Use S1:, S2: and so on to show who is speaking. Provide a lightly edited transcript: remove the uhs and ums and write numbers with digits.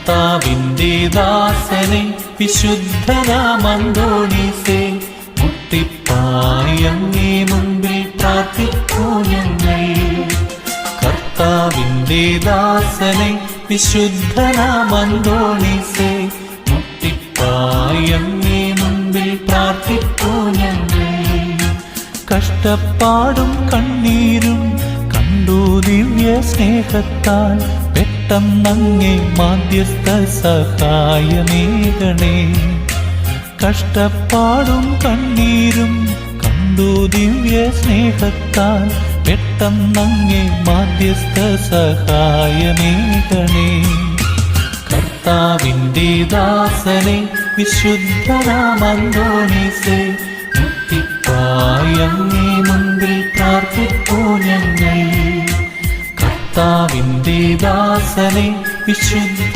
S1: കർത്താവിന്റെ ദാസനെ വിശുദ്ധനാം അന്തോണീസേ, മുട്ടിപ്പായി അങ്ങേ മുൻപിൽ പ്രാർത്ഥിക്കൂ ഞങ്ങൾ. കർത്താവിന്റെ ദാസനെ വിശുദ്ധനാം അന്തോണീസേ, മുട്ടിപ്പായി അങ്ങേ മുൻപിൽ പ്രാർത്ഥിക്കൂ ഞങ്ങൾ. കഷ്ടപ്പാടും കണ്ണീരും കണ്ടു ദിവ്യ സ്നേഹത്താൽ പെട്ടെന്നങ്ങേ മാധ്യസ്ഥ സഹായമേകണേ. കഷ്ടപ്പാടും കണ്ണീരും കണ്ടു ദിവ്യ സ്നേഹത്താൽ പെട്ടെന്നങ്ങേ മാധ്യസ്ഥ സഹായമേകണേ. കർത്താവിന്റെ ദാസനെ വിശുദ്ധനാം അന്തോണീസേ, മുട്ടിപ്പായി അങ്ങേ മുൻപിൽ പ്രാർത്ഥിക്കൂ ഞങ്ങൾ. കർത്താവിന്റെ ദാസനെ വിശുദ്ധ